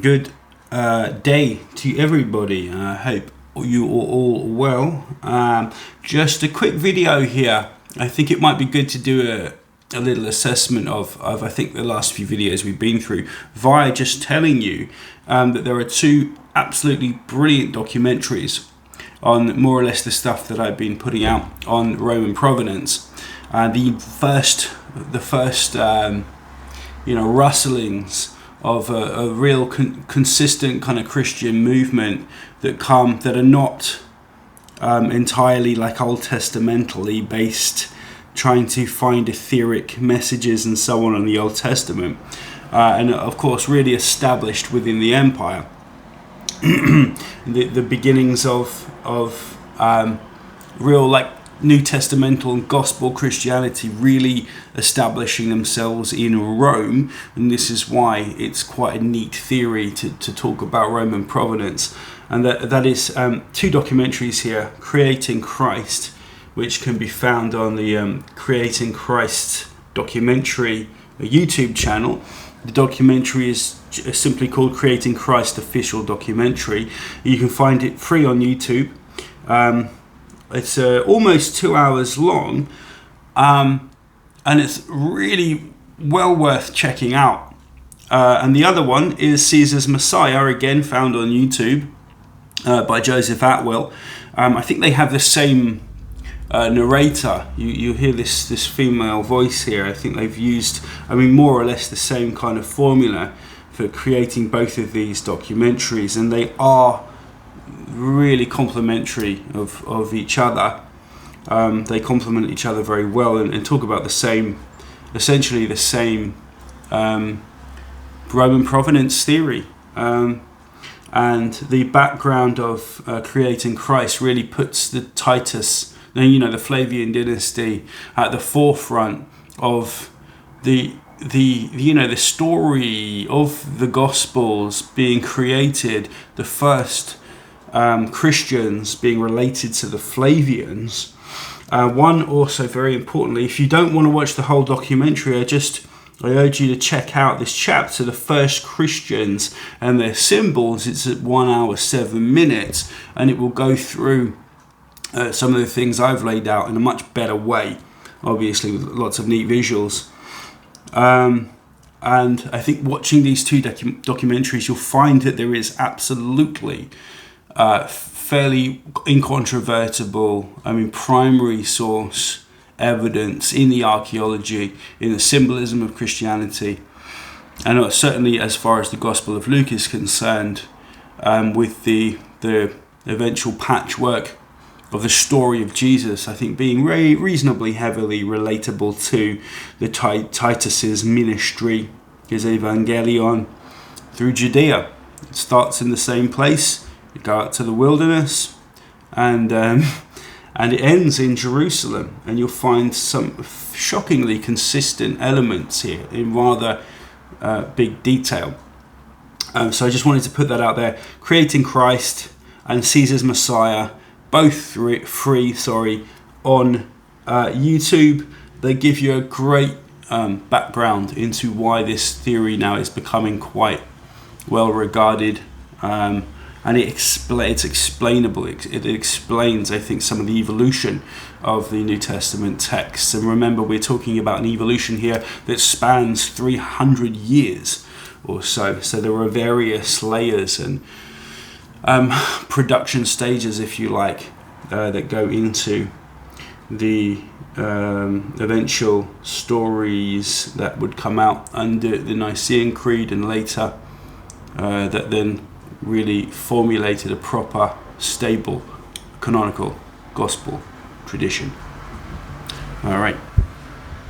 Good day to everybody. I hope you are all well. Just a quick video here. I think it might be good to do a little assessment of I think the last few videos we've been through via just telling you that there are two absolutely brilliant documentaries on more or less the stuff that I've been putting out on Roman provenance. The first rustlings of a real consistent kind of Christian movement that are not entirely like Old Testamentally based, trying to find etheric messages and so on in the Old Testament, and of course really established within the empire. the beginnings of real like New Testamental and gospel Christianity really establishing themselves in Rome, and this is why it's quite a neat theory to talk about Roman provenance. And that is two documentaries here: Creating Christ, which can be found on the Creating Christ documentary YouTube channel. The documentary is simply called Creating Christ Official Documentary. You can find it free on YouTube. It's almost 2 hours long, and it's really well worth checking out. And the other one is Caesar's Messiah, again found on YouTube by Joseph Atwill. I think they have the same narrator. You hear this female voice here. I think they've used, more or less the same kind of formula for creating both of these documentaries, and they are really complementary of each other. They complement each other very well and talk about essentially the same Roman provenance theory. And the background of Creating Christ really puts the Titus, the Flavian dynasty, at the forefront of the story of the Gospels being created, the first Christians being related to the Flavians. One also very importantly, if you don't want to watch the whole documentary, I urge you to check out this chapter, the first Christians and their symbols. It's at 1 hour 7 minutes, and it will go through some of the things I've laid out in a much better way, obviously with lots of neat visuals. And I think watching these two documentaries, you'll find that there is absolutely fairly incontrovertible, primary source evidence in the archaeology, in the symbolism of Christianity, and certainly as far as the Gospel of Luke is concerned, with the eventual patchwork of the story of Jesus, I think being reasonably heavily relatable to the Titus's ministry, his evangelion through Judea. It starts in the same place. You go out to the wilderness, and it ends in Jerusalem, and you'll find some shockingly consistent elements here in rather big detail. So I just wanted to put that out there. Creating Christ and Caesar's Messiah, both free on YouTube. They give you a great background into why this theory now is becoming quite well regarded. And it's explainable. It explains, I think, some of the evolution of the New Testament texts. And remember, we're talking about an evolution here that spans 300 years or so. So there are various layers and production stages, if you like, that go into the eventual stories that would come out under the Nicene Creed and later, that then really formulated a proper, stable, canonical gospel tradition. All right.